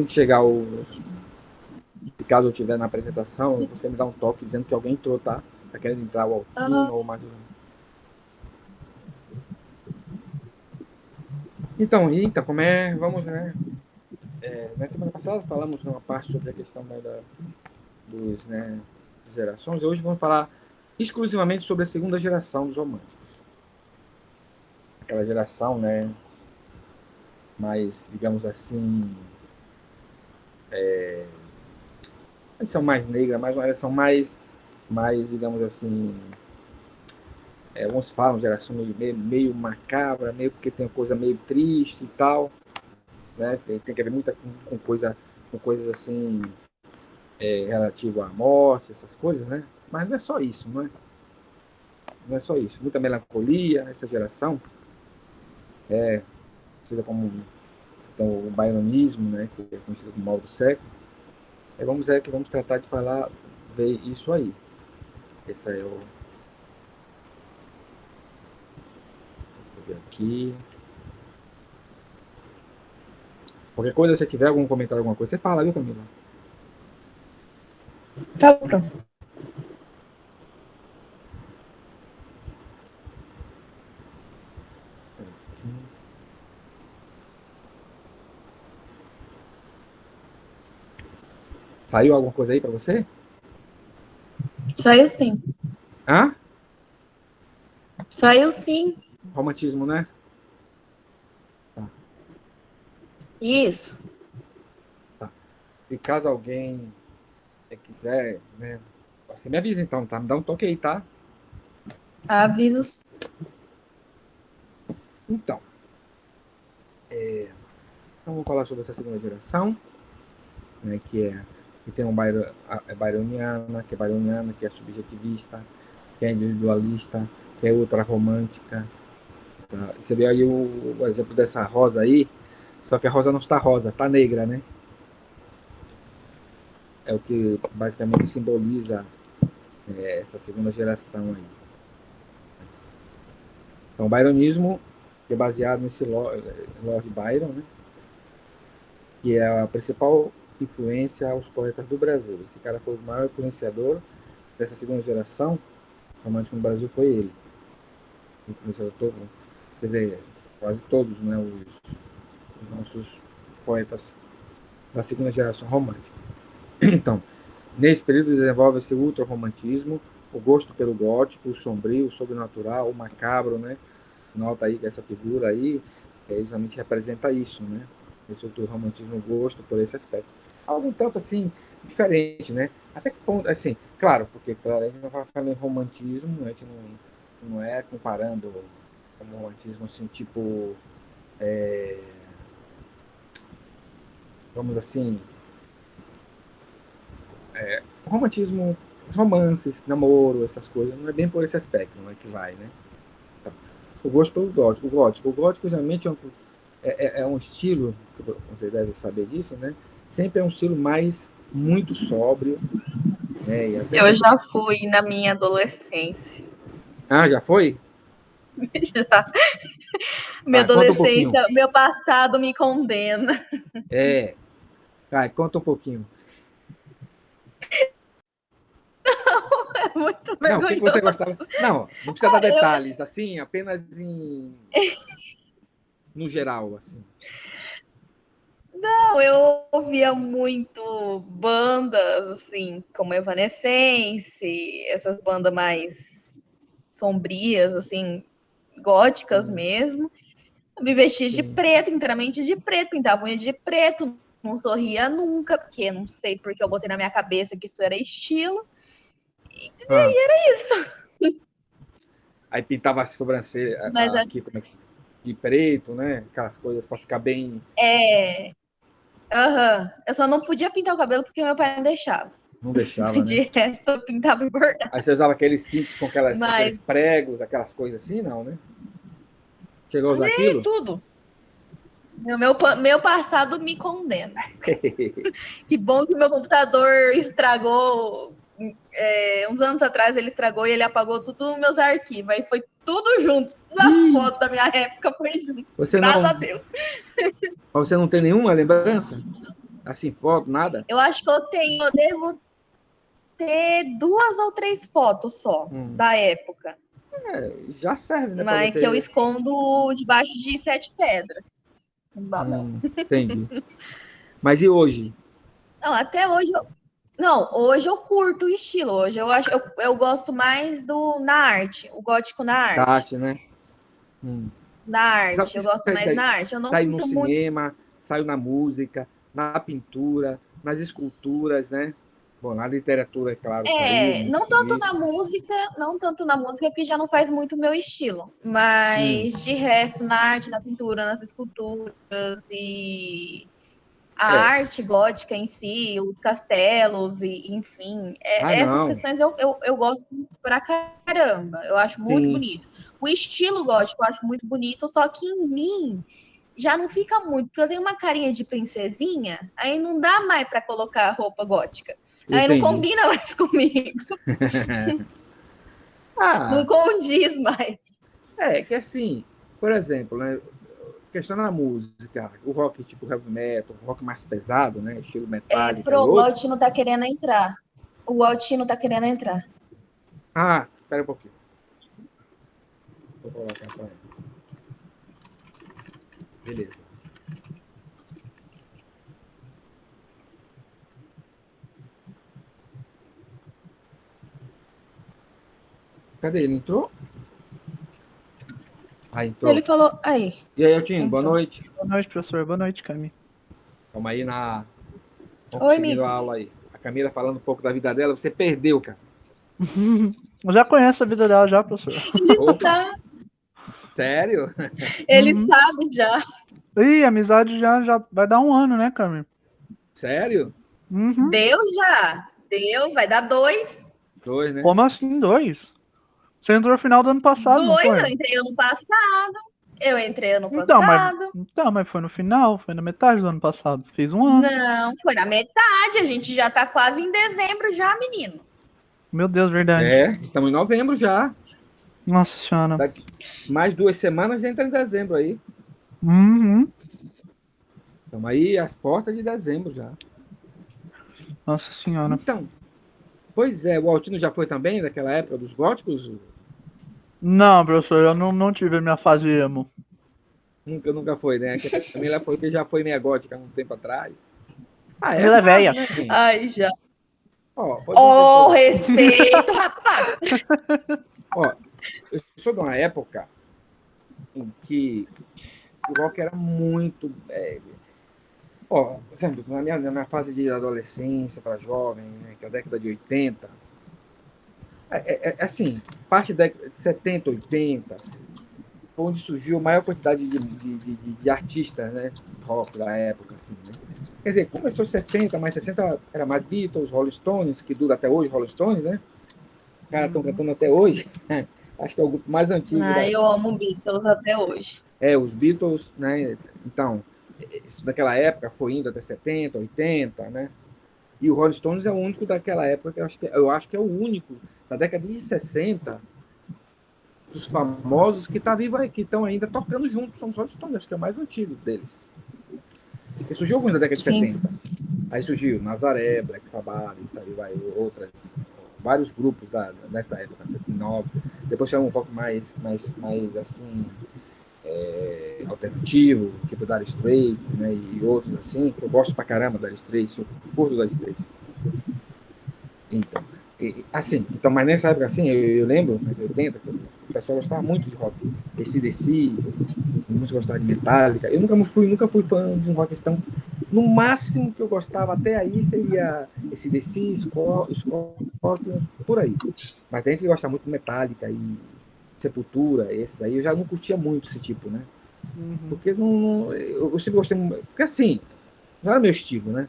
que chegar se caso eu estiver na apresentação, você me dá um toque dizendo que alguém entrou, tá? Tá querendo entrar o Altino ou mais um. Então, como é, vamos, né? Na semana passada falamos numa parte sobre a questão, né, dos, né, gerações. Hoje vamos falar exclusivamente sobre a segunda geração dos românticos. Aquela geração, né, mais, digamos assim, eles são mais negras, mas elas são mais, digamos assim, uns falam geração meio macabra, meio porque tem uma coisa meio triste e tal, né? Tem que ver muita com coisas assim, relativo à morte, essas coisas, né? Mas não é só isso, não é? Não é só isso. Muita melancolia nessa geração, conhecida como então, o baironismo, né? Que é conhecido como mal do século. Vamos tratar de falar, ver isso aí. Esse aí é o. Vou ver aqui. Qualquer coisa, se tiver algum comentário, alguma coisa, você fala, viu, Camila? Tá pronto. Saiu alguma coisa aí para você? Saiu sim. Hã? Saiu sim. Romantismo, né? Tá, Isso. tá. Se caso alguém quiser, né? Você me avisa então, tá? Me dá um toque aí, tá? Avisos. Então, então vamos falar sobre essa segunda geração, né? Que tem byroniana, que é subjetivista, que é individualista, que é ultra-romântica. Tá? Você vê aí o exemplo dessa rosa aí, só que a rosa não está rosa, está negra, né? É o que basicamente simboliza essa segunda geração aí. Então, o byronismo é baseado nesse Lord Byron, né? Que é a principal influência aos poetas do Brasil. Esse cara foi o maior influenciador dessa segunda geração romântica no Brasil, foi ele. Influenciou todo, quer dizer, quase todos, né, os nossos poetas da segunda geração romântica. Então, nesse período desenvolve-se o ultra-romantismo, o gosto pelo gótico, o sombrio, o sobrenatural, o macabro, né? Nota aí que essa figura aí justamente representa isso, né? Esse ultra-romantismo, o gosto por esse aspecto. Algo um tanto assim, diferente, né? Até que ponto, assim, claro, porque claro, a gente não vai falar em romantismo, a gente não é comparando como romantismo assim, tipo, vamos assim, romantismo, romances, namoro, essas coisas, não é bem por esse aspecto, não é que vai, né? Então, o gosto pelo gótico. O gótico geralmente é um estilo, que você deve saber disso, né? Sempre é um estilo mais muito sóbrio, né? E até Eu já fui na minha adolescência. ah, já foi? Já. Minha Vai, conta um pouquinho. adolescência, meu passado me condena. É, vai, conta um pouquinho. É muito Não, o que que você vergonhoso. gostava? Não, não precisa dar Eu, detalhes, assim, apenas no geral, assim. não, eu ouvia muito bandas, assim, como Evanescence, essas bandas mais sombrias, assim, góticas Sim, mesmo. Eu me vestia de sim. preto, inteiramente de preto, pintava unha de preto, não sorria nunca, porque não sei porque eu botei na minha cabeça que isso era estilo. E Ah, era isso. aí pintava a sobrancelha Mas aqui, como é que de preto, né? Aquelas coisas para ficar bem. é. Aham. Eu só não podia pintar o cabelo porque meu pai não deixava. Não deixava, né? De resto, eu pintava e bordava. Aí você usava aqueles cintos com Mas aqueles pregos, aquelas coisas assim, não, né? Chegou a usar usei aquilo? tudo. Meu passado me condena. Que bom que meu computador estragou. Uns anos atrás ele estragou e ele apagou tudo nos meus arquivos. Aí foi tudo junto. As Ih, fotos da minha época foi junto. você Graças a não, Deus. você não tem nenhuma lembrança? Assim, foto, nada? Eu acho que eu devo ter 2 ou 3 fotos só da época. Já serve, né, para Mas que eu você. escondo debaixo de 7 pedras. Não dá, não. Entendi. Mas e hoje? Não, até hoje não, hoje eu curto o estilo. Hoje eu gosto mais do na arte, o gótico na Da arte. arte, né? Hum. Na Sabe o arte, que eu gosto isso mais aí? na arte. Eu não Saiu no curto muito. cinema, saiu na música, na pintura, nas esculturas, né? Bom, na literatura, é claro, saiu É, muito isso. não tanto na música, porque já não faz muito o meu estilo. Hum. Mas de resto, na arte, na pintura, nas esculturas e a É. arte gótica em si, os castelos, e enfim, Ah, essas não. questões eu gosto pra caramba. Eu acho muito Sim. bonito. O estilo gótico eu acho muito bonito, só que em mim já não fica muito, porque eu tenho uma carinha de princesinha, aí não dá mais para colocar roupa gótica. Aí não Entendi. combina mais comigo, não Ah, condiz mais. é que assim, por exemplo, né? Questão da música, o rock tipo heavy metal, o rock mais pesado, né? Estilo Metallica e O outros. Altino tá querendo entrar. O Altino tá querendo entrar. Ah, espera um pouquinho. Vou colocar pra ele. Beleza. Cadê ele? Entrou? Ah, Ele entrou. falou, aí, E aí, Eltinho, boa entrou. noite. Boa noite, professor. Boa noite, Cami. Vamos aí na. Vamos Oi, seguindo a Mico. aula aí. A Camila falando um pouco da vida dela, você perdeu, cara. Eu já conheço a vida dela já, professor. Opa, Tá, sério? ele Uhum. sabe já. Ih, amizade já vai dar 1 ano, né, Cami? Sério? Uhum. Deu já. Deu, vai dar 2. Dois, né? Como assim, 2? Você entrou no final do ano passado, não 2, foi? eu entrei ano passado. Eu entrei ano Então, passado. mas foi no final, foi na metade do ano passado. Fiz 1 ano. Não, foi na metade. A gente já tá quase em dezembro já, menino. Meu Deus, verdade. É, estamos em novembro já. Nossa senhora. Daqui mais 2 semanas já entra em dezembro aí. Uhum. Estamos aí às portas de dezembro já. Nossa senhora. Então, pois é, o Altino já foi também daquela época dos góticos? Não, professor, eu não tive a minha fase emo. Nunca foi, né? Que a Camila foi que já foi meia gótica há um tempo atrás. Ah, é Ela é massa, velha. né, gente? Ai, já. Ó, pode ver uma Oh, pessoa. respeito, rapaz. Ó, eu sou de uma época em que o rock era muito. Ó, por exemplo, na minha fase de adolescência para jovem, né, que é a década de 80, assim, parte da década de 70, 80, foi onde surgiu a maior quantidade de artistas, né, rock da época, assim, né? Quer dizer, começou 60, mas 60 era mais Beatles, Rolling Stones, que dura até hoje, Rolling Stones, né? Os caras estão cantando até hoje. Acho que é o grupo mais antigo Ai, eu amo Beatles até hoje. os Beatles, né? Então, isso daquela época foi indo até 70, 80, né? E o Rolling Stones é o único daquela época que eu acho que é o único da década de 60 dos famosos que tá vivo aí, que estão ainda tocando juntos, são os Rolling Stones, acho que é o mais antigo deles. Ele surgiu alguns da década de Sim. 70. Aí surgiu Nazaré, Black Sabbath, sabe, outras, vários grupos dessa época, 79. Depois tinha um rock mais assim, alternativo, tipo Dire Straits, né, e outros assim, que eu gosto pra caramba da Dire Straits, eu curto da Dire Straits. Então, assim, então, mas nessa época assim, eu lembro, né, 80, que o pessoal gostava muito de rock, AC/DC, muitos gostavam de Metallica. Eu nunca fui fã de um rock tão. No máximo que eu gostava até aí seria AC/DC, Scorpions, por aí. Mas tem gente que gosta muito de Metallica e Sepultura, esses aí, eu já não curtia muito esse tipo, né? Uhum. Porque eu sempre gostei. Porque assim, não era meu estilo, né?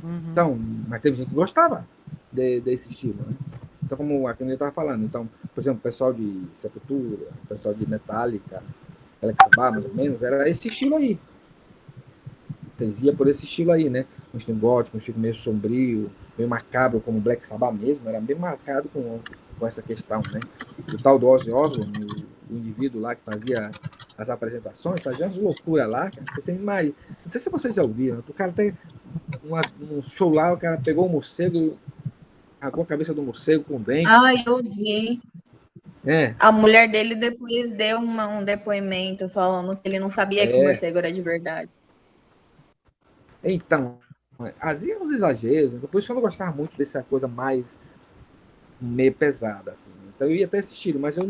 Uhum. Então, mas teve gente que gostava desse estilo, né? Então, como a Camila estava falando, então, por exemplo, o pessoal de Sepultura, o pessoal de Metallica, Black Sabbath, mais ou menos, era esse estilo aí. Eles iam por esse estilo aí, né? Um estilo gótico, um estilo meio sombrio, meio macabro, como Black Sabbath mesmo, era bem marcado com essa questão, né? O tal do Ozzy Osbourne, o indivíduo lá que fazia as apresentações, fazia umas loucuras lá, cara. Você imagina. Não sei se vocês já ouviram, o cara tem um show lá, o cara pegou o morcego, arrancou a cabeça do morcego com dente. Ah, eu vi. É, A mulher dele depois deu um depoimento falando que ele não sabia que o é. morcego era de verdade. Então, havia uns exageros, então, por isso que eu não gostava muito dessa coisa mais meio pesada, assim. Então eu ia até assistir, mas eu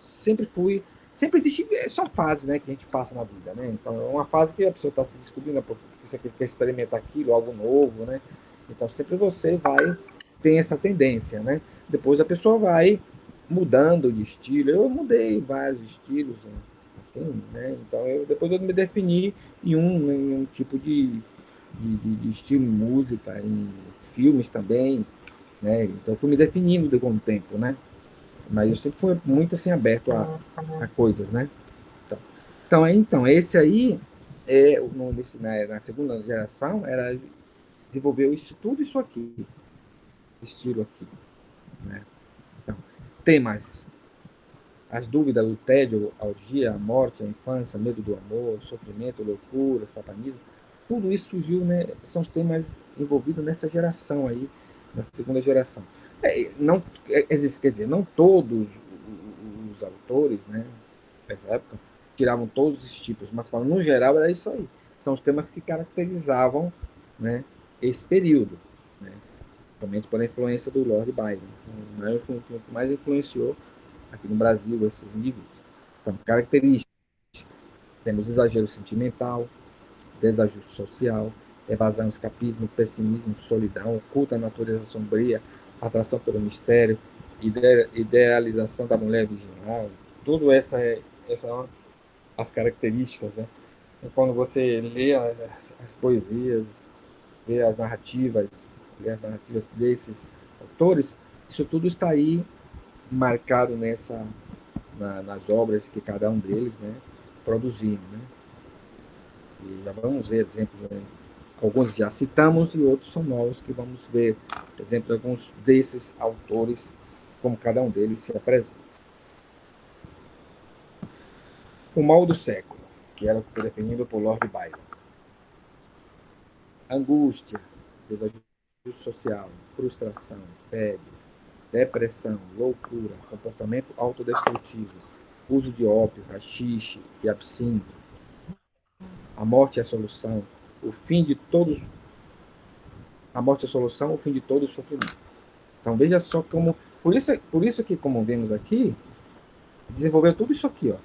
sempre fui. Sempre existe só fase, né, que a gente passa na vida, né? Então é uma fase que a pessoa está se descobrindo, porque você quer experimentar aquilo, algo novo, né? Então sempre você vai ter essa tendência, né? Depois a pessoa vai mudando de estilo. Eu mudei vários estilos, assim, né? Então depois eu me defini em um tipo de estilo em música, em filmes também, né? Então eu fui me definindo com o tempo, né? Mas eu sempre fui muito assim aberto a coisas, né? Então esse aí na segunda geração era desenvolveu isso tudo isso aqui, estilo aqui, né? Então, temas, as dúvidas, o tédio, a orgia, a morte, a infância, medo do amor, sofrimento, loucura, satanismo, tudo isso surgiu, né? São os temas envolvidos nessa geração aí, na segunda geração. Não, quer dizer, não todos os autores, né, dessa época, tiravam todos os tipos, mas falando no geral era isso aí. São os temas que caracterizavam, né, esse período, né? Principalmente pela influência do Lord Byron. O que mais influenciou aqui no Brasil esses indivíduos. Então, características, temos exagero sentimental, desajuste social, evasão, escapismo, pessimismo, solidão, oculta natureza sombria, atração pelo mistério, idealização da mulher virginal, tudo essa são as características, né? E quando você lê as poesias, lê as narrativas desses autores, isso tudo está aí marcado nas obras que cada um deles, né, produziam, né? E já vamos ver exemplos, né? Alguns já citamos e outros são novos que vamos ver exemplos de alguns desses autores, como cada um deles se apresenta. O mal do século, que era o que foi definido por Lord Byron. Angústia, desajuste social, frustração, tédio, depressão, loucura, comportamento autodestrutivo, uso de ópio, haxixe e absinto, a morte é a solução, o fim de todos, a morte é a solução, o fim de todo o sofrimento. Então veja só como, por isso que como vemos aqui, desenvolveu tudo isso aqui, ó,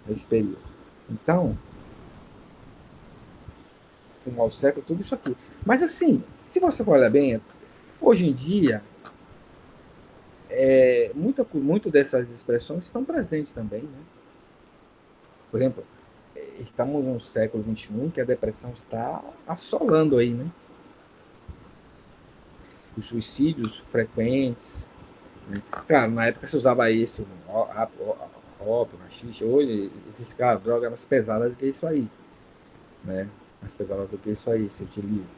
nesse período. Então, um ao século, tudo isso aqui. Mas assim, se você for olhar bem, hoje em dia, muito dessas expressões estão presentes também, né? Por exemplo, estamos no século XXI que a depressão está assolando aí, né? Os suicídios frequentes, né? Claro, na época se usava isso, ópio, haxixe, hoje esses caras, drogas mais pesadas do que isso aí, né? Mais pesadas do que isso aí se utiliza.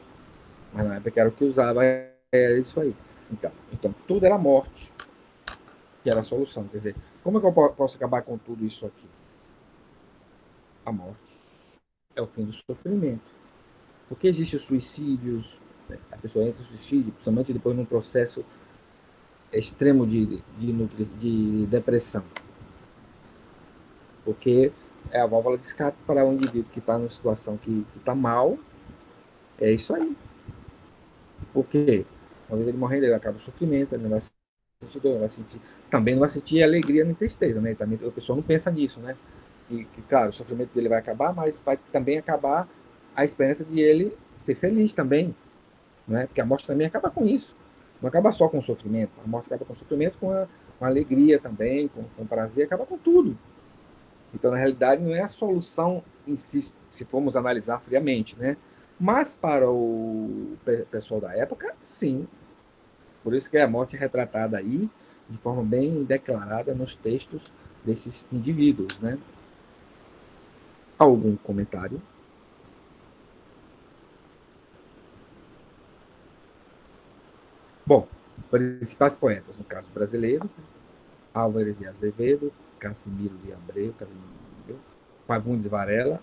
Mas na época era o que usava, era isso aí. Então tudo era morte, que era a solução. Quer dizer, como é que eu posso acabar com tudo isso aqui? A morte é o fim do sofrimento. Porque existem os suicídios, né? A pessoa entra em suicídio, principalmente depois num processo extremo de depressão. Porque é a válvula de escape para o indivíduo que está numa situação que está mal, é isso aí. Porque uma vez ele morrendo, ele acaba o sofrimento, ele não vai sentir dor, não vai sentir, também não vai sentir alegria nem tristeza, né? Também a pessoa não pensa nisso, né? E que, claro, o sofrimento dele vai acabar, mas vai também acabar a esperança de ele ser feliz também, né? Porque a morte também acaba com isso. Não acaba só com o sofrimento, a morte acaba com o sofrimento, com a alegria também, com prazer, acaba com tudo. Então, na realidade, não é a solução em si, se formos analisar friamente, né? Mas para o pessoal da época, sim. Por isso que a morte é retratada aí de forma bem declarada nos textos desses indivíduos, né? Algum comentário? Bom, principais poetas, no caso brasileiro, Álvares de Azevedo, Casimiro de Abreu, Fagundes Varela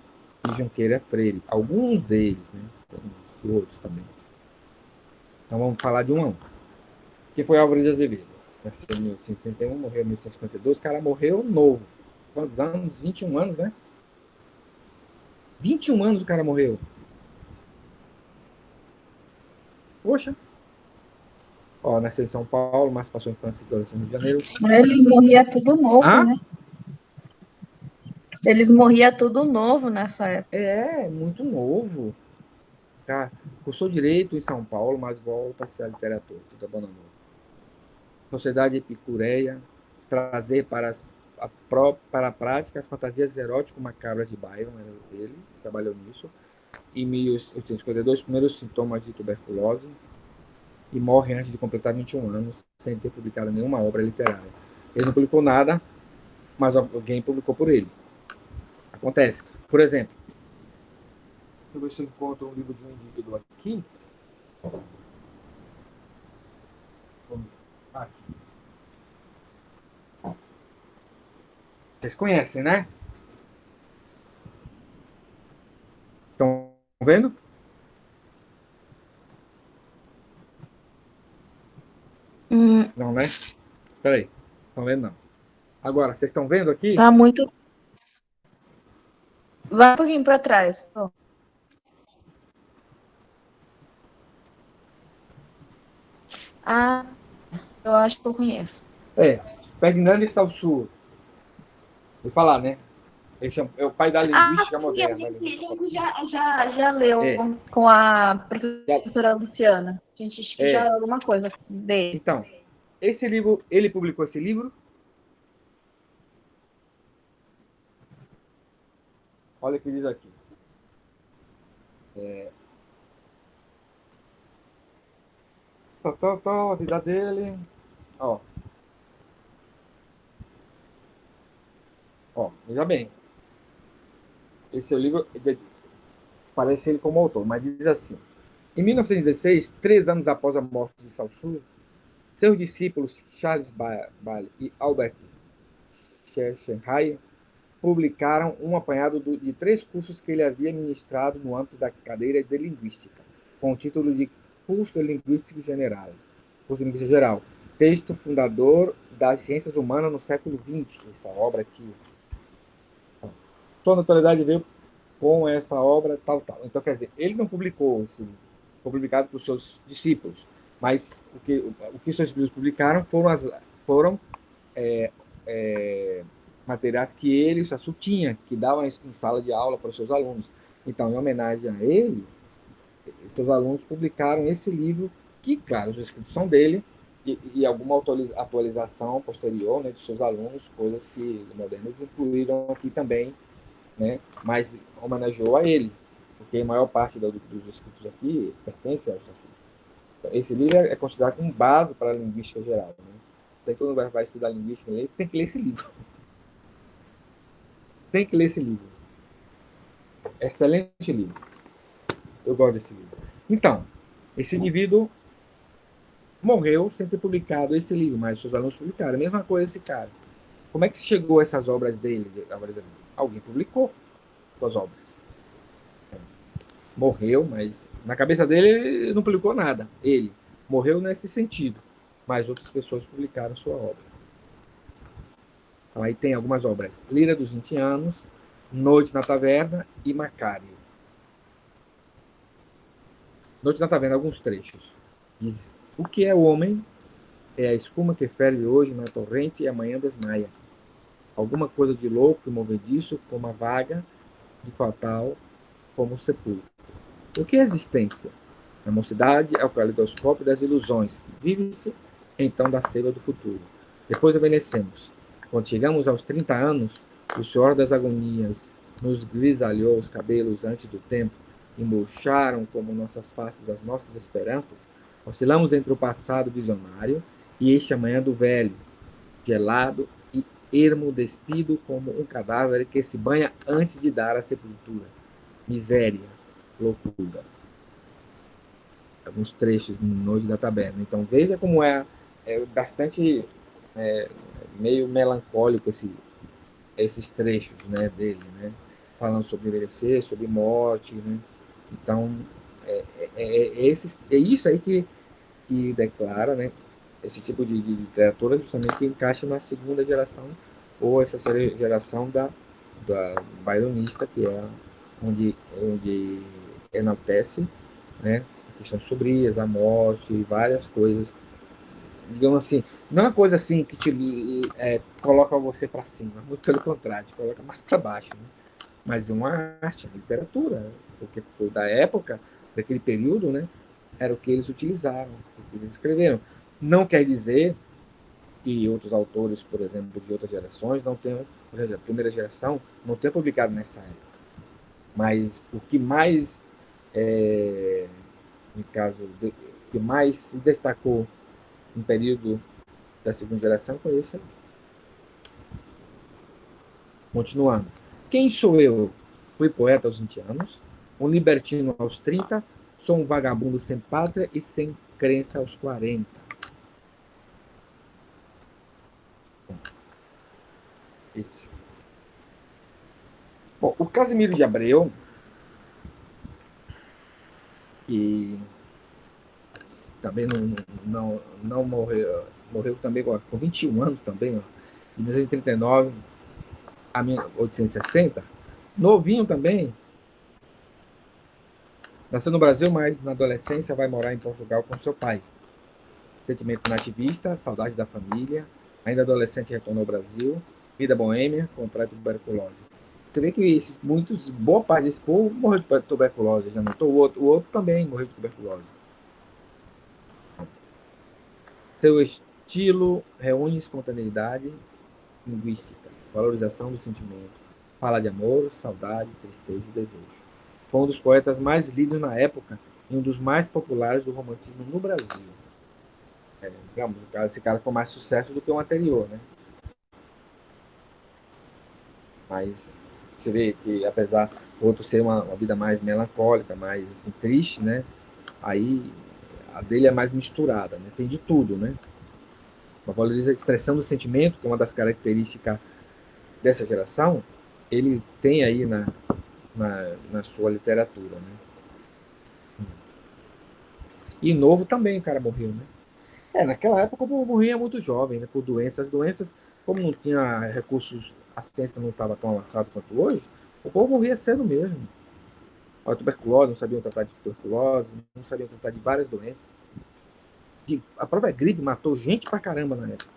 e Junqueira Freire. Alguns deles, né? Tem outros também. Então vamos falar de um a um. Que foi Álvaro de Azevedo. Nasceu em 1851, morreu em 1852. O cara morreu novo. Quantos anos? 21 anos, né? 21 anos o cara morreu. Poxa. Ó, nasceu em São Paulo, mas passou a infância e adolescência no Rio de Janeiro. Eles morriam tudo novo, Ah? né? Eles morriam tudo novo nessa época. É, muito novo. Tá? Cursou Direito em São Paulo, mas volta-se à literatura. Tudo abandonou. Sociedade epicureia, trazer para a prática as fantasias erótico-macabras de Byron, era dele, trabalhou nisso. Em 1852, os primeiros sintomas de tuberculose, e morre antes de completar 21 anos, sem ter publicado nenhuma obra literária. Ele não publicou nada, mas alguém publicou por ele. Acontece. Por exemplo, deixa eu ver se eu encontro um livro de um indivíduo aqui. Aqui. Vocês conhecem, né? Estão vendo? Não, né? Peraí. Estão vendo, não. Agora, vocês estão vendo aqui? Tá muito. Vai um pouquinho para trás. Ah, eu acho que eu conheço. Ferdinand de Saussure. Vou falar, né? É o pai da linguística moderna. A gente já leu É. com a professora Luciana. A gente já leu alguma coisa dele. Então, esse livro, ele publicou esse livro? Olha o que diz aqui. A vida dele. Ó, veja bem. Esse é o livro, parece ele como autor, mas diz assim: em 1916, 3 anos após a morte de Saussure, seus discípulos Charles Bailey e Albert Schenckenheim publicaram um apanhado de 3 cursos que ele havia ministrado no âmbito da cadeira de Linguística, com o título de Curso de Linguística Geral, texto fundador das ciências humanas no século XX. Essa obra aqui. Sua notoriedade veio com esta obra, tal. Então, quer dizer, ele não publicou esse livro, foi publicado por seus discípulos, mas o que seus discípulos publicaram foram materiais que ele, o Sassu, tinha, que dava em sala de aula para os seus alunos. Então, em homenagem a ele, os seus alunos publicaram esse livro, que, claro, os escritos são dele, e alguma atualização posterior, né, de seus alunos, coisas que modernos incluíram aqui também, né, mas homenageou a ele, porque a maior parte dos escritos aqui pertence ao Sassu. Então, esse livro é considerado como base para a linguística geral. Né? Então, quando vai estudar linguística, tem que ler esse livro. Tem que ler esse livro. Excelente livro. Eu gosto desse livro. Então, esse indivíduo morreu sem ter publicado esse livro, mas seus alunos publicaram. A mesma coisa esse cara. Como é que chegou essas obras dele? Alguém publicou suas obras. Morreu, mas na cabeça dele ele não publicou nada. Ele morreu nesse sentido, mas outras pessoas publicaram sua obra. Então, aí tem algumas obras: Lira dos 20 Anos, Noite na Taverna e Macário. Noite na Taverna, alguns trechos. Diz: o que é o homem? É a espuma que ferve hoje na torrente e amanhã desmaia. Alguma coisa de louco e movediço, como a vaga, de fatal, como o sepulcro. O que é existência? A mocidade é o caleidoscópio das ilusões. Vive-se, então, da seiva do futuro. Depois envelhecemos. Quando chegamos aos 30 anos, o suor das agonias nos grisalhou os cabelos antes do tempo e murcharam como nossas faces as nossas esperanças. Oscilamos entre o passado visionário e este amanhã do velho, gelado e ermo despido como um cadáver que se banha antes de dar a sepultura. Miséria, loucura. Alguns trechos no Noite da Taberna. Então veja como é bastante meio melancólico esses trechos, né, dele, né, falando sobre envelhecer, sobre morte, né? Então, é isso aí que declara, né, esse tipo de literatura justamente que encaixa na segunda geração, ou essa geração da byronista, que é onde enaltece, né, questões sombrias, a morte, várias coisas, digamos assim, não é uma coisa assim que te coloca você para cima, muito pelo contrário, te coloca mais para baixo, né? Mas uma arte, uma literatura, né? Porque foi da época, daquele período, né? Era o que eles utilizaram, o que eles escreveram. Não quer dizer que outros autores, por exemplo, de outras gerações, não tenham, por exemplo, a primeira geração, não tenha publicado nessa época. Mas o que mais, no caso, que mais se destacou no período da segunda geração foi esse. Continuando. Quem sou eu? Fui poeta aos 20 anos, um libertino aos 30, sou um vagabundo sem pátria e sem crença aos 40. Esse. Bom, o Casimiro de Abreu, que também não morreu também com 21 anos também, ó, de 1939 a 1860, novinho também, nasceu no Brasil, mas na adolescência vai morar em Portugal com seu pai. Sentimento nativista, saudade da família, ainda adolescente retornou ao Brasil, vida boêmia, contrai tuberculose. Você vê que boa parte desse povo morreu de tuberculose, já notou? O outro também morreu de tuberculose. Seu estilo reúne espontaneidade linguística, valorização do sentimento, fala de amor, saudade, tristeza e desejo. Foi um dos poetas mais lidos na época e um dos mais populares do romantismo no Brasil. Digamos, esse cara foi mais sucesso do que o anterior, né? Mas você vê que, apesar do outro ser uma vida mais melancólica, mais assim, triste, né? Aí a dele é mais misturada, né? Tem de tudo, né? Valoriza a expressão do sentimento, que é uma das características dessa geração, ele tem aí na sua literatura, né? E novo também o cara morreu, né? Naquela época o povo morria muito jovem, né? Por doenças. As doenças, como não tinha recursos, a ciência não estava tão avançada quanto hoje, o povo morria cedo mesmo. A tuberculose, não sabiam tratar de tuberculose, não sabiam tratar de várias doenças. A própria gripe matou gente pra caramba na época.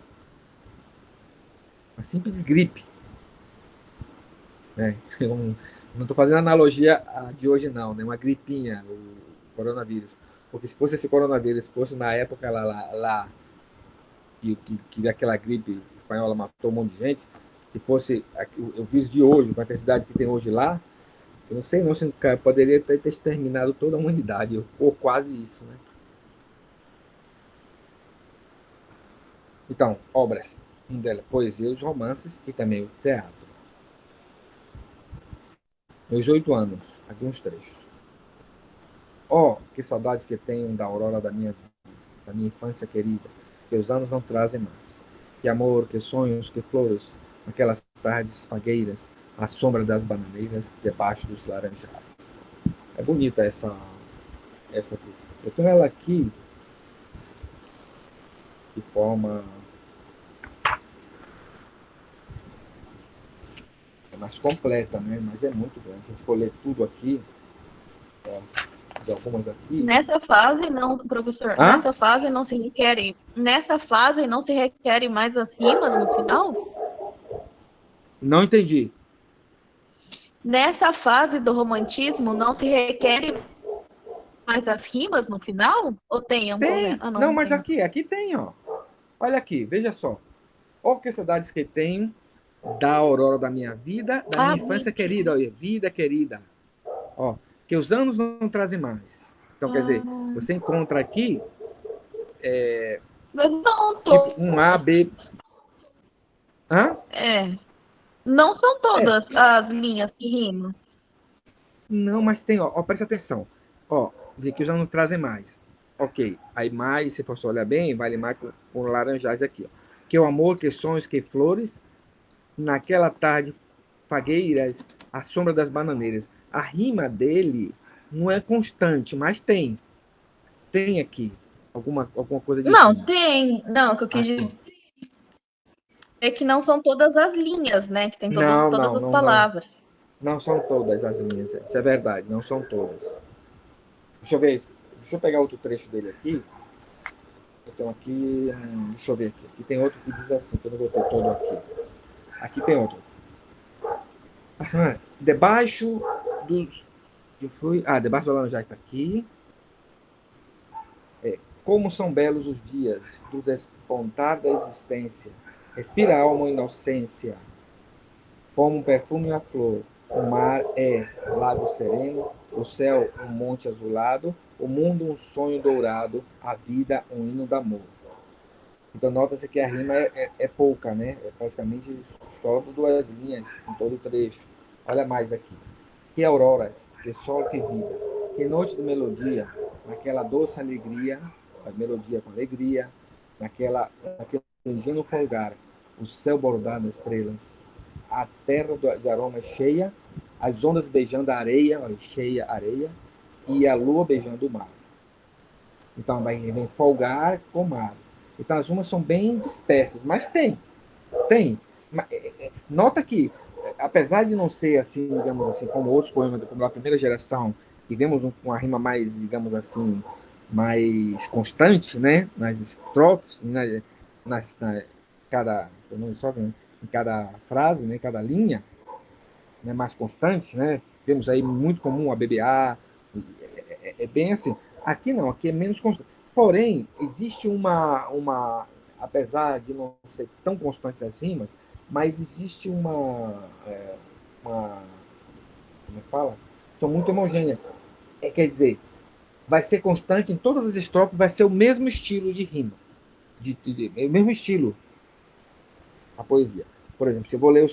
Uma simples gripe. Né? Eu não estou fazendo analogia de hoje, não, né? Uma gripinha, o coronavírus. Porque se fosse esse coronavírus, fosse na época lá que aquela gripe espanhola matou um monte de gente, se fosse o vírus de hoje, com a intensidade que tem hoje lá, eu não sei não se poderia ter exterminado toda a humanidade, ou quase isso, né? Então, obras, uma delas, poesia, os romances e também o teatro. Meus 8 anos, aqui uns trechos. Oh, que saudades que tenho da aurora da minha infância querida, que os anos não trazem mais. Que amor, que sonhos, que flores, aquelas tardes fagueiras, à sombra das bananeiras, debaixo dos laranjais. É bonita essa aqui. Eu tenho ela aqui de forma mais completa, né? Mas é muito grande. Se a gente for ler tudo aqui, de algumas aqui. Nessa fase, não, professor, Hã? nessa fase não se requerem mais as rimas no final? Não entendi. Nessa fase do romantismo não se requerem mais as rimas no final? Ou tem? Eu não tô vendo. Tem. Ah, não, Não, não mas tem. aqui tem, ó. Olha aqui, veja só. Ó, que saudades que tenho da aurora da minha vida, da Ah, minha infância querida, bonitinho. olha, vida querida. Ó, que os anos não trazem mais. Então, quer dizer, Ah, você encontra aqui Mas não tipo todas. um A, B. Hã? É. Não são É, todas as linhas que rimam. não, mas tem, ó, presta atenção. Ó, de que os anos trazem mais. Ok. Aí mais, se for olhar bem, vale mais com laranjais aqui, ó. Que o amor, que sonhos, que flores, naquela tarde, fagueiras, a sombra das bananeiras. A rima dele não é constante, mas tem aqui alguma coisa de Não, rima. tem. Não, o que eu quis dizer Aqui. é que não são todas as linhas, né? Que tem Não, todas não, as não, não. palavras. Não são todas as linhas. Isso é verdade, não são todas. Deixa eu ver. Deixa eu pegar outro trecho dele aqui. Eu tenho aqui. Deixa eu ver aqui. Aqui tem outro que diz assim, que eu não vou ter todo aqui. Aqui tem outro. Debaixo dos. Debaixo do laranjal está aqui. Como são belos os dias do despontar da existência. Respira a alma inocência, como um perfume a flor. O mar é lago sereno, o céu um monte azulado, o mundo um sonho dourado, a vida um hino de amor. Então nota-se que a rima é pouca, né? É praticamente só 2 linhas em todo o trecho. Olha mais aqui. Que auroras, que sol, que vida, que noite de melodia, naquela doce alegria, a melodia com alegria, naquele ingênuo folgar, o céu bordado de estrelas, a terra de aroma cheia, as ondas beijando a areia, olha, cheia areia, e a lua beijando o mar. Então vem folgar com mar. Então as rimas são bem dispersas, mas tem. Nota que, apesar de não ser assim, digamos assim, como outros poemas como da primeira geração, que vemos uma rima mais, digamos assim, mais constante, né, nas estrofes, cada, em cada frase, né, cada linha, né, mais constante, né? Temos aí muito comum a BBA, é bem assim. Aqui não, aqui é menos constante. Porém, existe apesar de não ser tão constante as rimas, mas existe uma como é que fala? São muito homogêneas. Quer dizer, vai ser constante em todas as estrofes, vai ser o mesmo estilo de rima, o mesmo estilo, a poesia. Por exemplo, se eu vou ler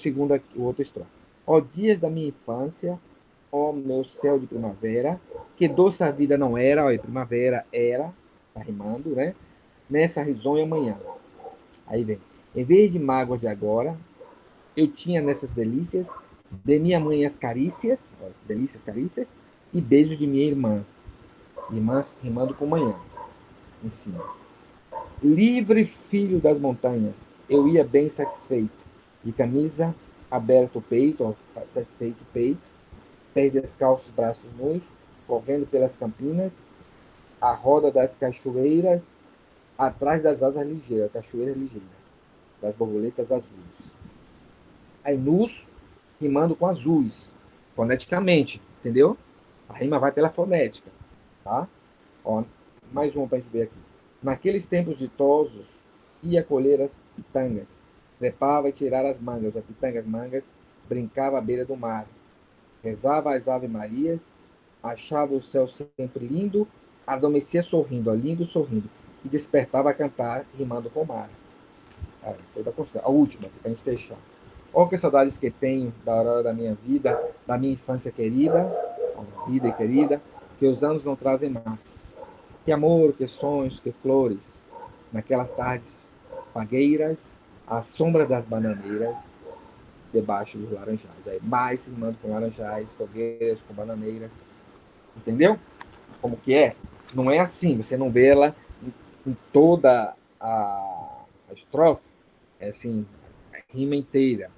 o outro estrofe. Ó dias da minha infância, ó meu céu de primavera, que doce a vida não era, ó, primavera era, tá rimando, né? Nessa risonha manhã. Aí vem, em vez de mágoas de agora, eu tinha nessas delícias, de minha mãe as carícias, ó, delícias, carícias, e beijos de minha irmã rimando com manhã, em cima. Livre filho das montanhas, eu ia bem satisfeito, de camisa aberto o peito, ó, satisfeito o peito, pés descalços, braços nus, correndo pelas campinas, a roda das cachoeiras, atrás das asas ligeiras, cachoeira ligeira, das borboletas azuis. Aí nus, rimando com azuis, foneticamente, entendeu? A rima vai pela fonética, tá? Ó, mais uma para a gente ver aqui. Naqueles tempos ditosos, ia colher as pitangas, trepava e tirar as mangas, as pitangas mangas, brincava à beira do mar, rezava as ave-marias, achava o céu sempre lindo, adormecia sorrindo, ó, lindo sorrindo, e despertava a cantar, rimando com o mar. Aí, a última, para a gente fechar. Oh, que saudades que tenho da aurora da minha vida, da minha infância querida, vida e querida, que os anos não trazem mais. Que amor, que sonhos, que flores, naquelas tardes fagueiras, à sombra das bananeiras, debaixo dos laranjais. Aí, mais rimando com laranjais, fogueiras, com bananeiras. Entendeu? Como que é? Não é assim, você não vê ela em toda a estrofe, é assim, a rima inteira.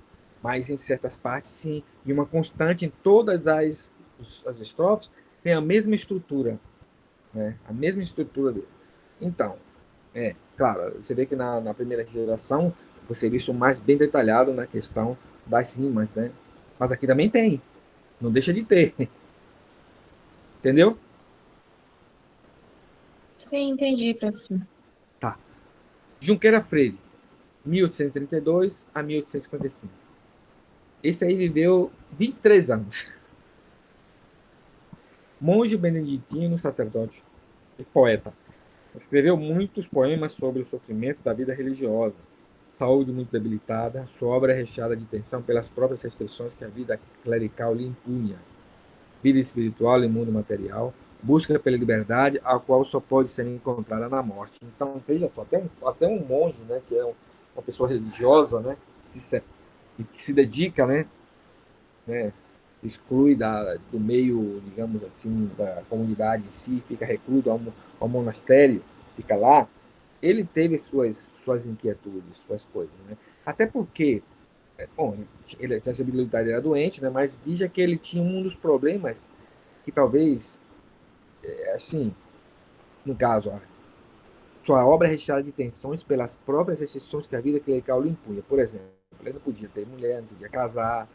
Mas em certas partes, sim. E uma constante em todas as estrofes tem a mesma estrutura, né? A mesma estrutura dele. Então, claro, você vê que na primeira geração você vê isso mais bem detalhado na questão das rimas, né? Mas aqui também tem, não deixa de ter, entendeu? Sim, entendi, professor. Tá. Junqueira Freire, 1832 a 1855. Esse aí viveu 23 anos. Monge beneditino, sacerdote e poeta. Escreveu muitos poemas sobre o sofrimento da vida religiosa. Saúde muito debilitada, sua obra é recheada de tensão pelas próprias restrições que a vida clerical lhe impunha. Vida espiritual e mundo material, busca pela liberdade, a qual só pode ser encontrada na morte. Então, veja só, até um monge, né, que é uma pessoa religiosa, né, e que se dedica, né, se exclui do meio, digamos assim, da comunidade em si, fica recluso ao monastério, fica lá, ele teve suas inquietudes, suas coisas, né? Até porque, bom, ele, a sensibilidade era doente, né? Mas veja que ele tinha um dos problemas que talvez, assim, no caso, sua obra é recheada de tensões pelas próprias restrições que a vida clerical lhe impunha. Por exemplo, ele não podia ter mulher, não podia casar,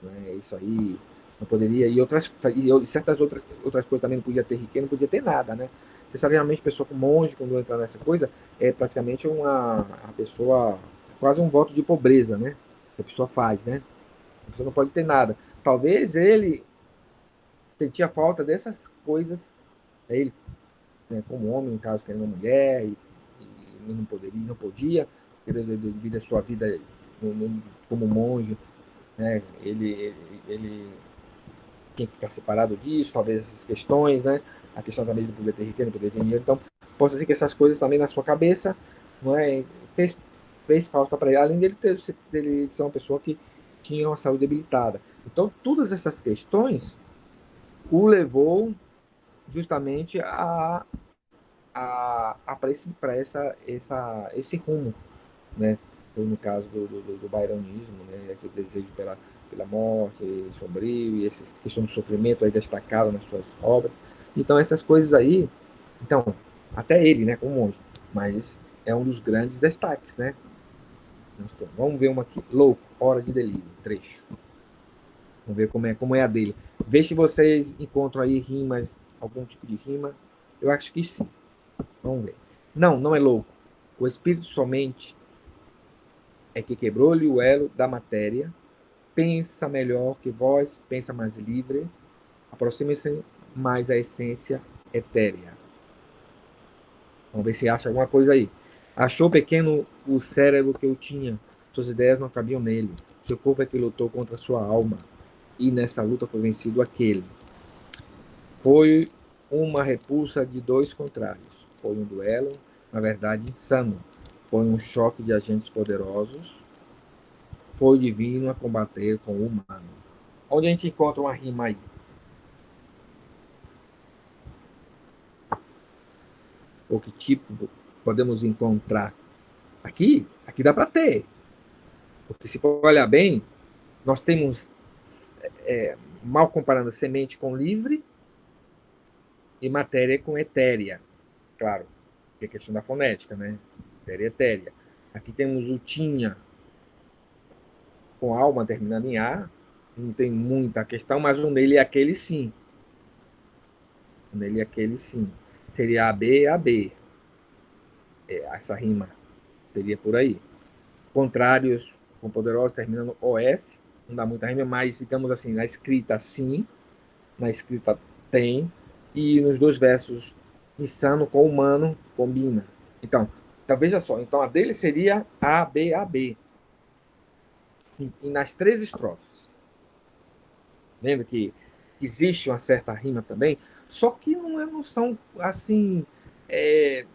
né? Isso aí não poderia, e certas outras coisas também, não podia ter riqueza, não podia ter nada, né? Você sabe, realmente, pessoa com monge, quando entra nessa coisa, é praticamente a pessoa, quase um voto de pobreza, né? Que a pessoa faz, né? A pessoa não pode ter nada. Talvez ele sentia falta dessas coisas, ele, né, como homem, no caso, querendo uma mulher, e não poderia, não podia, devido à sua vida como monge, né? Ele tinha que ficar separado disso, talvez essas questões, né? A questão também de poder ter riqueza, não poder ter dinheiro. Então, possa ser que essas coisas também na sua cabeça, não é, fez, fez falta para ele, além dele ser uma pessoa que tinha uma saúde debilitada. Então, todas essas questões o levou justamente esse rumo, né? No caso do byronismo, né? Aquele desejo pela morte sombrio e essa questão do sofrimento aí destacado nas suas obras. Então, essas coisas aí, então, até ele, né, como monge, mas é um dos grandes destaques, né? Então, vamos ver uma aqui. Louco, Hora de Delírio, trecho. Vamos ver como é a dele. Vê se vocês encontram aí rimas, algum tipo de rima. Eu acho que sim. Vamos ver. Não, não é louco. O espírito somente é que quebrou-lhe o elo da matéria, pensa melhor que vós, pensa mais livre, aproxime-se mais à essência etérea. Vamos ver se acha alguma coisa aí. Achou pequeno o cérebro que eu tinha, suas ideias não cabiam nele, seu corpo é que lutou contra sua alma, e nessa luta foi vencido aquele. Foi uma repulsa de dois contrários, foi um duelo, na verdade, insano, foi um choque de agentes poderosos, foi o divino a combater com o humano. Onde a gente encontra uma rima aí? Ou que tipo podemos encontrar? Aqui dá para ter. Porque se for olhar bem, nós temos, mal comparando, semente com livre e matéria com etérea. Claro, que é questão da fonética, né? Matéria etérea. Aqui temos o tinha com alma terminando em A, não tem muita questão, mas o nele é aquele sim. O nele é aquele sim. Seria AB, AB. Essa rima seria por aí. Contrários com poderosos terminando OS, não dá muita rima, mas digamos assim, na escrita sim, na escrita tem, e nos dois versos insano com humano combina. Então veja só, então a dele seria ABAB, e nas três estrofes. Lembra que existe uma certa rima também, só que não são assim, é,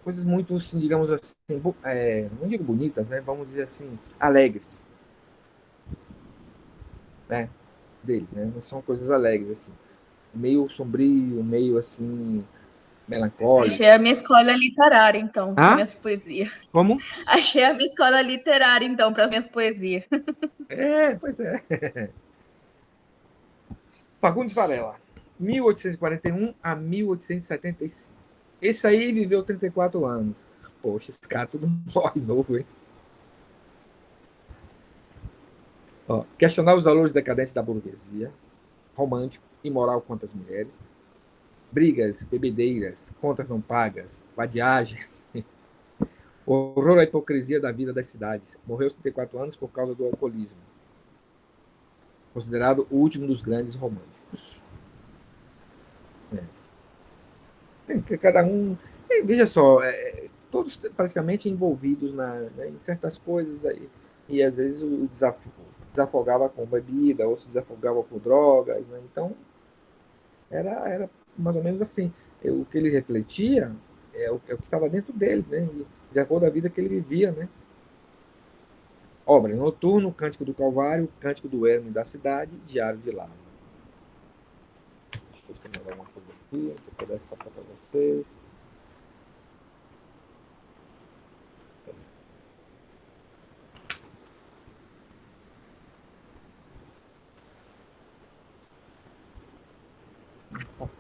coisas muito, assim, digamos assim, não digo bonitas, né? Vamos dizer assim, alegres, né? Deles, né? Não são coisas alegres, assim. Meio sombrio, meio assim, melancólico. Achei a minha escola literária, então, para Ah? minhas poesias. Como? Achei a minha escola literária, então, para as minhas poesias. Pois é. Fagundes Varela, 1841 a 1875. Esse aí viveu 34 anos. Poxa, esse cara tudo morre novo, hein? Ó, questionar os valores decadentes da burguesia, romântico, imoral contra as mulheres, brigas, bebedeiras, contas não pagas, vadiagem, horror à hipocrisia da vida das cidades. Morreu aos 34 anos por causa do alcoolismo. Considerado o último dos grandes românticos. Cada um. Veja só, todos praticamente envolvidos em certas coisas aí. E às vezes o desafogava com bebida, ou se desafogava com drogas. Né? Então, era mais ou menos assim. O que ele refletia é o que estava dentro dele, né? De acordo com a vida que ele vivia, né? Obra Noturno, Cântico do Calvário, Cântico do Ermo e da Cidade, Diário de Lázaro. Deixa eu mandar alguma coisa aqui, que eu pudesse passar para vocês.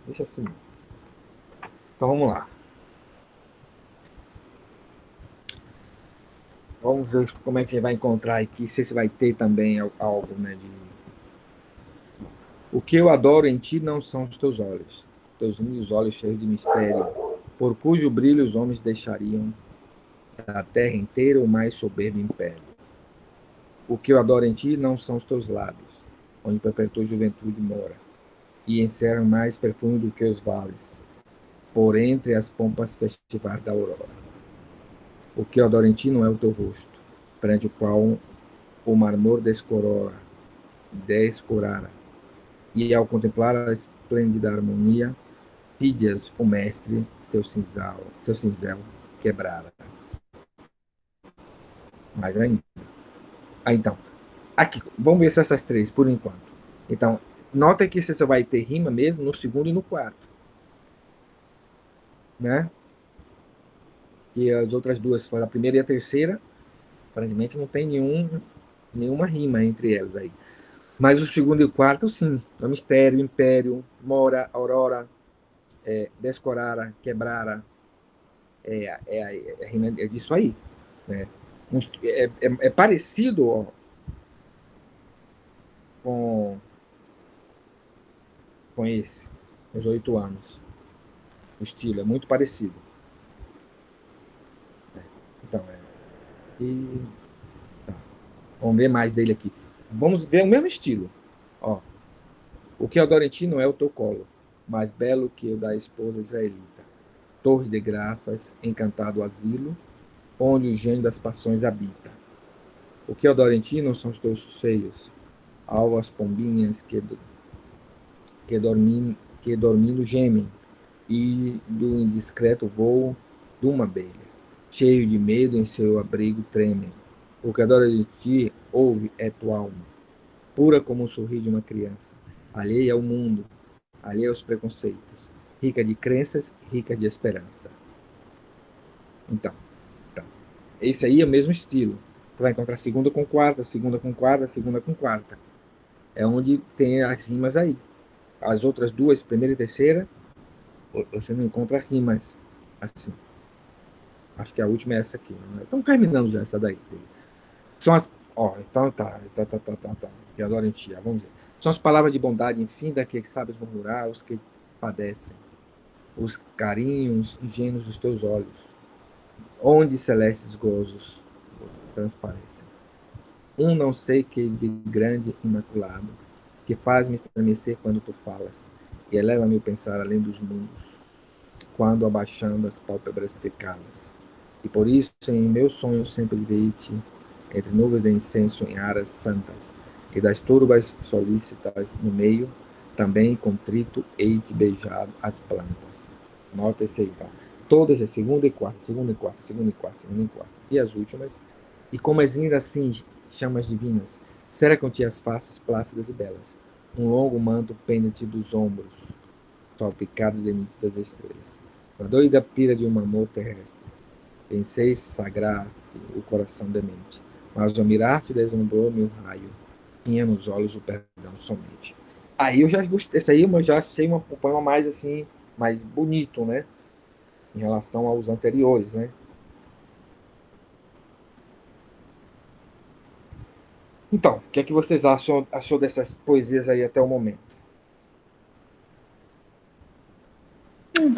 Deixa assim. Então vamos lá. Vamos ver como é que a gente vai encontrar aqui, se vai ter também algo, né, de... O que eu adoro em ti não são os teus olhos, teus lindos olhos cheios de mistério, por cujo brilho os homens deixariam da terra inteira o mais soberbo império. O que eu adoro em ti não são os teus lábios, onde perpetua juventude mora, e encerram mais perfume do que os vales, por entre as pompas festivais da aurora. O que eu adoro em ti não é o teu rosto, perante o qual o marmor descorara, e ao contemplar a esplêndida harmonia, Fídias, o mestre, seu cinzel quebrara. Mais ainda. Então, aqui, vamos ver se essas três, por enquanto. Então, nota que você só vai ter rima mesmo no segundo e no quarto. Né? E as outras duas foram a primeira e a terceira. Aparentemente não tem nenhuma rima entre elas aí. Mas o segundo e o quarto, sim. É mistério, império, mora, aurora, descorara, quebrara. A rima é disso aí. Né? É parecido, ó, com esse, os 8 anos. O estilo é muito parecido. Então, e, tá. Vamos ver mais dele aqui. Vamos ver o mesmo estilo. Ó, o que eu adoro em ti não é o teu colo, mais belo que o da esposa israelita. Torre de graças, encantado asilo, onde o gênio das passões habita. O que eu adoro em ti não são os teus seios, alvas pombinhas que dormindo gemem, e do indiscreto voo de uma abelha, cheio de medo em seu abrigo tremem. O que adora de ti, ouve, é tua alma, pura como o sorrir de uma criança, alheia ao mundo, alheia aos preconceitos, rica de crenças, rica de esperança. Então, esse aí é o mesmo estilo. Tu vai encontrar segunda com quarta, segunda com quarta, segunda com quarta. É onde tem as rimas aí. As outras duas, primeira e terceira, você não encontra rimas assim. Acho que a última é essa aqui. Estamos terminando já essa daí. São as. Ó, então tá. Que adoro em ti. Vamos ver. São as palavras de bondade, enfim, daqueles que sabes murmurar, os que padecem. Os carinhos ingênuos dos teus olhos, onde celestes gozos transparecem. Não sei que de grande imaculado, que faz-me estremecer quando tu falas, e eleva-me a pensar além dos mundos, quando abaixando as pálpebras te calas. E por isso em meus sonhos sempre veio-te, entre nuvens de incenso em aras santas, e das turbas solícitas no meio, também contrito hei-te beijado as plantas. Nota esse aí, tá? Todas é segunda e quarta, segunda e quarta, segunda e quarta, segunda e quarta. E as últimas. E como as lindas assim, chamas divinas, cercam-te as faces plácidas e belas. Um longo manto pende-te dos ombros, salpicados de nítidas estrelas. A doida pira de um amor terrestre. Pensei sagrar-te o coração demente, mas ao mirar-te deslumbrou-me o raio. Tinha nos olhos o perdão somente. Aí eu já gostei, esse aí eu já achei um poema mais assim, mais bonito, né? Em relação aos anteriores, né? Então, o que é que vocês achou dessas poesias aí até o momento?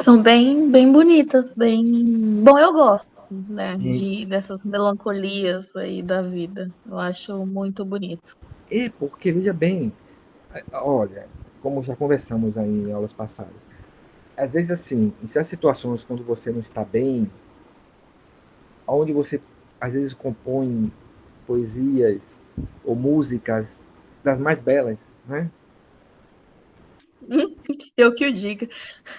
São bem bonitas, bem. Bom, eu gosto, né, Hum. dessas melancolias aí da vida. Eu acho muito bonito. Porque, veja bem, olha, como já conversamos aí em aulas passadas, às vezes assim, em certas situações, quando você não está bem, onde você às vezes compõe poesias ou músicas das mais belas, né? Eu que o diga.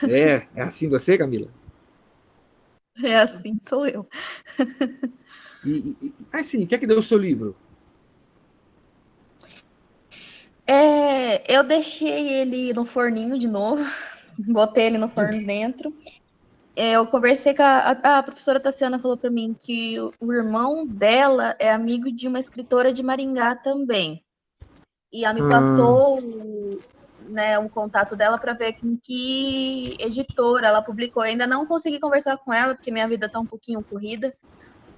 É assim você, Camila? É assim, sou eu. Assim, o que é que deu o seu livro? Eu deixei ele no forninho de novo, botei ele no forno dentro. Eu conversei com a professora Tassiana, falou para mim que o irmão dela é amigo de uma escritora de Maringá também. E ela me passou, né, um contato dela para ver com que editora ela publicou. Eu ainda não consegui conversar com ela, porque minha vida está um pouquinho corrida.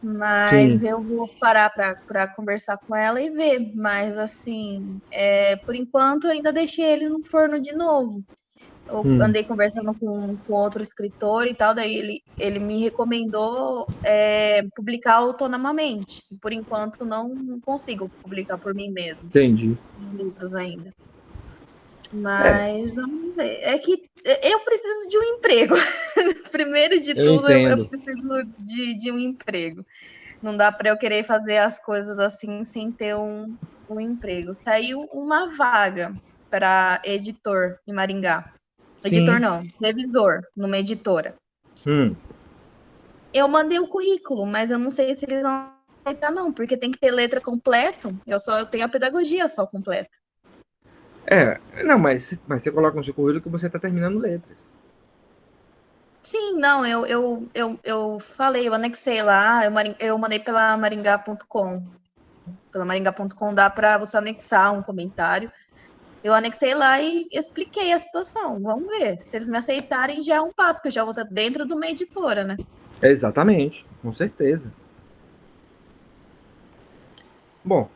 Mas Sim. eu vou parar para conversar com ela e ver. Mas, assim, por enquanto, eu ainda deixei ele no forno de novo. Eu andei conversando com outro escritor e tal, daí ele me recomendou publicar autonomamente. Por enquanto, não consigo publicar por mim mesmo Entendi. os livros ainda. É, Mas vamos ver. É que eu preciso de um emprego. Primeiro de eu tudo, eu entendo. preciso de um emprego. Não dá para eu querer fazer as coisas assim sem ter um emprego. Saiu uma vaga para editor em Maringá. Editor Sim. não, revisor numa editora. Hum. Eu mandei o currículo, mas eu não sei se eles vão aceitar não, porque tem que ter letra completa. Eu tenho a pedagogia só completa. Não, mas você coloca no seu currículo que você está terminando letras. Sim, não, eu falei, eu anexei lá, eu mandei pela maringá.com. Pela maringá.com dá para você anexar um comentário. Eu anexei lá e expliquei a situação. Vamos ver. Se eles me aceitarem, já é um passo, que eu já vou estar dentro de uma editora, né? Exatamente, com certeza. Bom,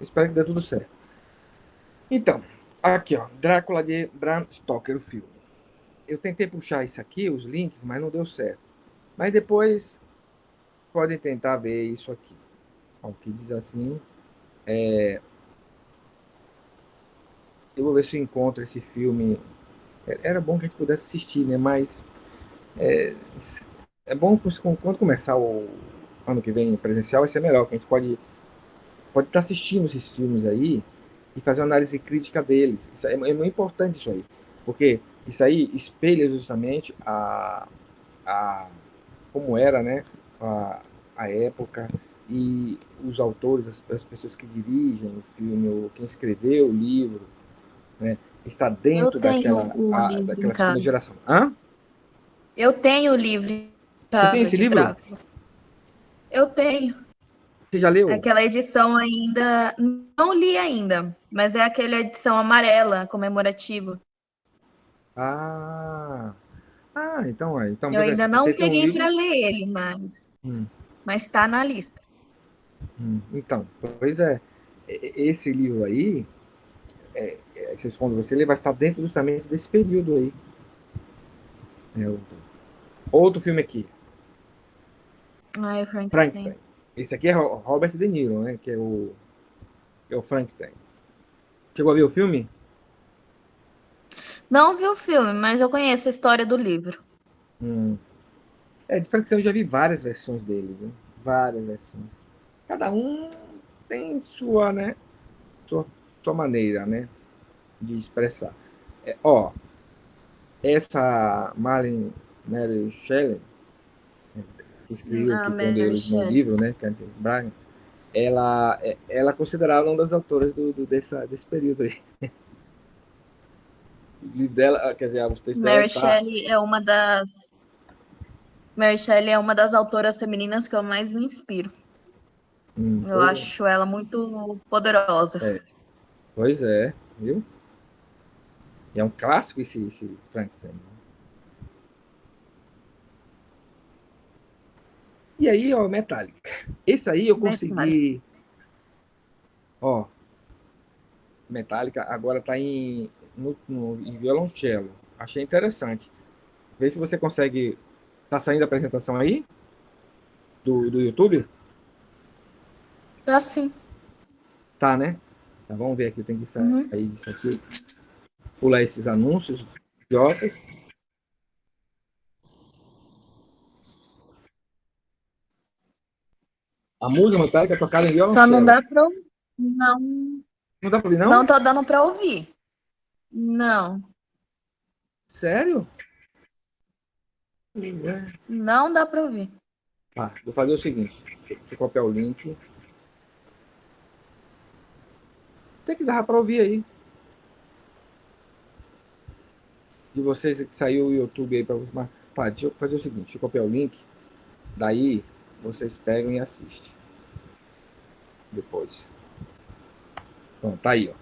espero que dê tudo certo. Então, aqui ó, Drácula de Bram Stoker, o filme. Eu tentei puxar isso aqui, os links, mas não deu certo. Mas depois podem tentar ver isso aqui. O que diz assim, eu vou ver se eu encontro esse filme. Era bom que a gente pudesse assistir, né? Mas é bom que quando começar o ano que vem presencial, vai ser melhor, que a gente pode estar assistindo esses filmes aí e fazer uma análise crítica deles. Isso é muito importante isso aí, porque isso aí espelha justamente a como era, né, a época e os autores, as pessoas que dirigem o filme, ou quem escreveu o livro, né, está Eu dentro tenho o livro em daquela segunda casa. geração. Hã? Eu tenho o livro em Você tem casa esse de livro? Drácula. Eu tenho. Você já leu? Aquela edição ainda. Não li ainda, mas é aquela edição amarela, comemorativa. Ah, então Eu ainda você não tem um peguei para livro. ler ele, mas Hum. está na lista. Então, pois é. Esse livro aí, quando você ler, vai estar dentro justamente desse período aí. Outro filme aqui, Ai, Frankenstein. Frankenstein. Esse aqui é Robert De Niro, né? Que é o Frankenstein. Chegou a ver o filme? Não vi o filme, mas eu conheço a história do livro. Hum. De Frankenstein eu já vi várias versões dele, viu? Várias versões. Cada um tem sua, né? Sua, sua maneira, né? De expressar. Ó, essa Mary Shelley, que escreveu, A que tem um Mary deles no Shelley. livro, né? Canter Brian, ela é considerada uma das autoras desse período aí. O livro dela, quer dizer, os textos dela Mary está. Shelley é uma das Mary Shelley é uma das autoras femininas que eu mais me inspiro. Eu Pois acho ela muito poderosa. pois é, viu? E é um clássico esse Frankenstein. E aí, ó, Metallica. Esse aí eu Detalhe. consegui. Ó, Metallica agora tá em violoncelo. Achei interessante. Vê se você consegue. Tá saindo a apresentação aí do YouTube? Tá sim. Tá, né? Tá, vamos ver aqui. Tem que Uhum. sair disso aqui. Pular esses anúncios idiotas. A música Metallica é tocada em Só não violoncelo. dá pra. Não, Não dá pra ouvir, não não? tô dando pra ouvir. Não, Sério? É. não dá pra ouvir. Tá, vou fazer o seguinte. Deixa eu copiar o link. Tem que dar pra ouvir aí. de vocês que saiu o YouTube aí para vocês. Tá, deixa eu fazer o seguinte, deixa eu copiar o link, daí vocês pegam e assistem depois. Pronto, tá aí, ó.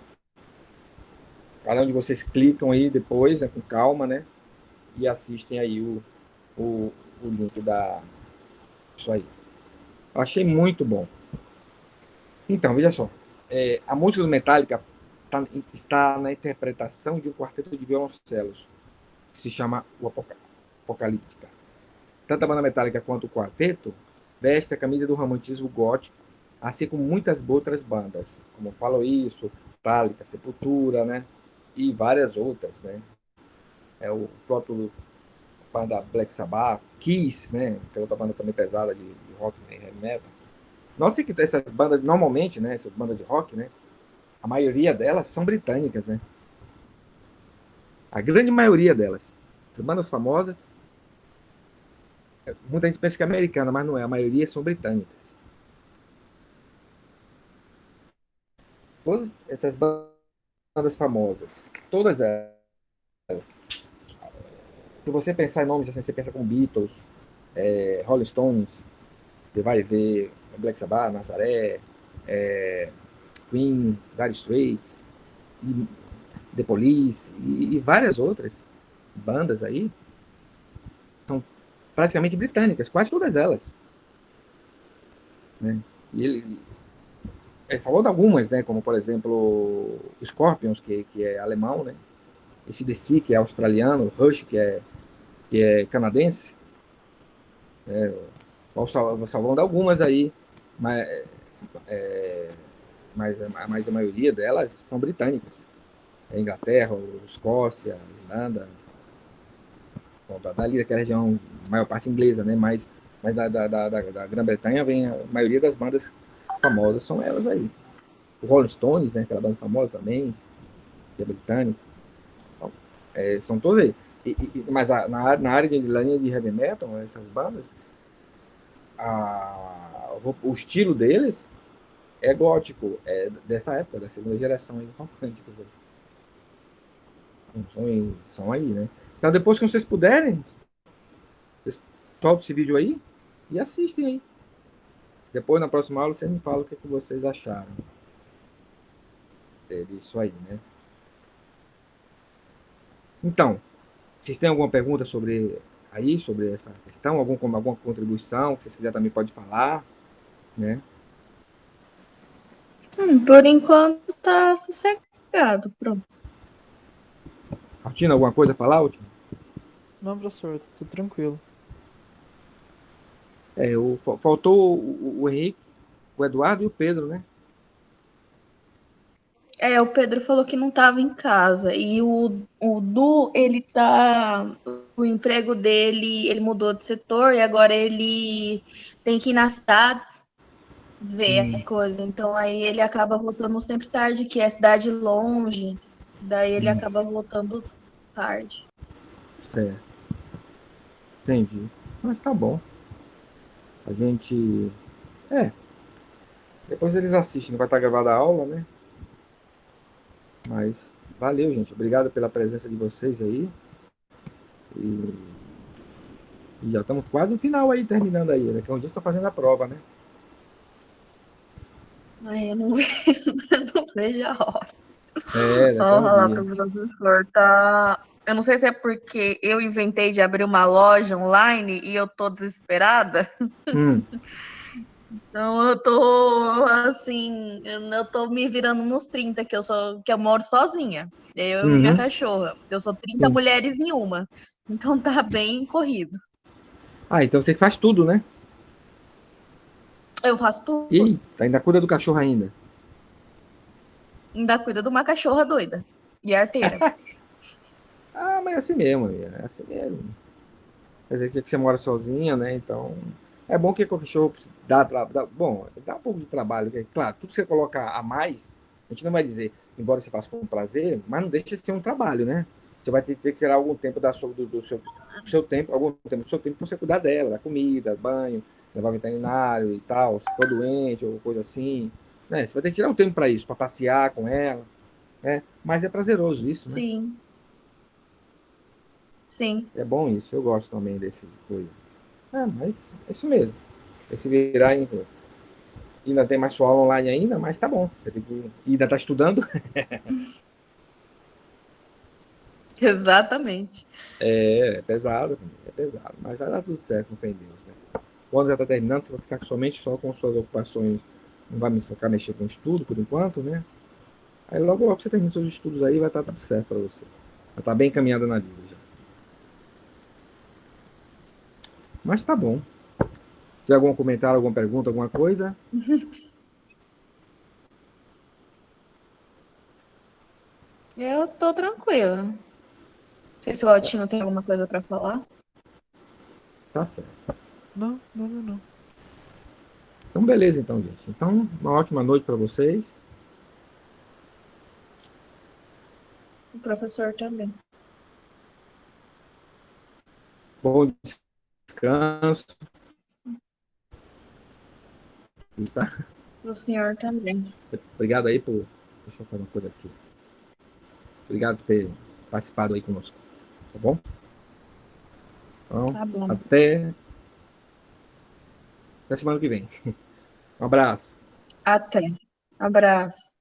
Cada um de vocês clicam aí depois, com calma, né? E assistem aí o, o link da. Isso aí. Eu achei muito bom. Então, veja só. A música do Metallica está na interpretação de um quarteto de violoncelos, que se chama o Apocalíptica. Tanto a banda Metallica quanto o quarteto veste a camisa do romantismo gótico, assim como muitas outras bandas, como Falo Isso, Metallica, Sepultura, né? E várias outras, né? O próprio banda Black Sabbath, Kiss, né? Que é outra banda também pesada de rock e heavy metal. Note que essas bandas, normalmente, né? Essas bandas de rock, né? A maioria delas são britânicas, né? A grande maioria delas. As bandas famosas, muita gente pensa que é americana, mas não é. A maioria são britânicas. Todas essas bandas famosas, todas elas. Se você pensar em nomes assim, você pensa com Beatles, Rolling Stones, você vai ver Black Sabbath, Nazaré, Queen, Dire Straits, e The Police e várias outras bandas aí são praticamente britânicas, quase todas elas, né? E ele falou de algumas, né? Como por exemplo Scorpions, que é alemão, né? AC/DC, que é australiano, Rush, que é canadense, né? Salvando de algumas aí, mas, mas a maioria delas são britânicas. Inglaterra, Escócia, Irlanda, bom, dali daquela região, maior parte inglesa, né? Mas da Grã-Bretanha vem a maioria das bandas famosas, são elas aí. O Rolling Stones, né? Aquela banda famosa também, que é britânica. Então, são todas aí. Mas na área de linha de heavy metal, essas bandas, o estilo deles é gótico, é dessa época, da segunda geração aí, românticos. São aí, né? Então, depois que vocês puderem, vocês soltam esse vídeo aí e assistem aí. Depois, na próxima aula, vocês me falam o que vocês acharam disso aí, né? Então, vocês têm alguma pergunta sobre essa questão? Alguma contribuição que vocês quiserem também pode falar, né? Por enquanto tá sossegado, pronto. Artina, alguma coisa a falar, Altino? Não, professor, tudo tranquilo. Faltou o Henrique, o Eduardo e o Pedro, né? O Pedro falou que não estava em casa. E o Du, ele tá. O emprego dele, ele mudou de setor e agora ele tem que ir nas cidades ver as coisas. Então aí ele acaba voltando sempre tarde, que é cidade longe. Daí ele acaba voltando tarde. Certo. Entendi. Mas tá bom. A gente. Depois eles assistem, não vai estar gravada a aula, né? Mas valeu, gente. Obrigado pela presença de vocês aí. E, e já estamos quase no final aí, terminando aí. Daqui a um dia estou fazendo a prova, né? Ai, eu não, não vejo a hora. Daqui a Vou um falar dia. para o professor, tá? Eu não sei se é porque eu inventei de abrir uma loja online e eu tô desesperada. Hum, Então eu tô assim, eu tô me virando nos 30, que eu moro sozinha. Eu e minha uhum, cachorra. Eu sou 30 sim. mulheres em uma. Então tá bem corrido. Então você faz tudo, né? Eu faço tudo. E ainda cuida do cachorro ainda. Ainda cuido de uma cachorra doida e arteira. Mas é assim mesmo, amiga, é assim mesmo. Quer dizer que você mora sozinha, né? Então, é bom que o cachorro bom, dá um pouco de trabalho. Claro, tudo que você colocar a mais, a gente não vai dizer, embora você faça com prazer, mas não deixa de ser um trabalho, né? Você vai ter que tirar algum tempo do seu tempo, algum tempo do seu tempo para você cuidar dela, da comida, banho, levar ao veterinário e tal, se for doente ou coisa assim, né? Você vai ter que tirar um tempo para isso, para passear com ela, né? Mas é prazeroso isso, né? Sim. Sim. É bom isso, eu gosto também desse coisa. Mas é isso mesmo. Esse virar ainda tem mais sua aula online ainda, mas tá bom. Você tem que ainda tá estudando. Exatamente. É pesado, é pesado, mas vai dar tudo certo, com fé em Deus, né? Quando já está terminando, você vai ficar somente só com suas ocupações, não vai me focar mexer com estudo por enquanto, né? Aí logo, logo você termina seus estudos aí, vai estar tudo certo para você. Vai estar bem encaminhada na vida já. Mas tá bom. Tem algum comentário, alguma pergunta, alguma coisa? Eu tô tranquila. Não sei se o Altino tem alguma coisa para falar. Tá certo. Não, nada não. Então, beleza, então, gente. Então, uma ótima noite para vocês. O professor também. Bom descanso. Tá? O senhor também. Obrigado aí por. Deixa eu fazer uma coisa aqui. Obrigado por ter participado aí conosco. Tá bom? Então, Tá bom. até semana que vem. Um abraço. Até. Abraço.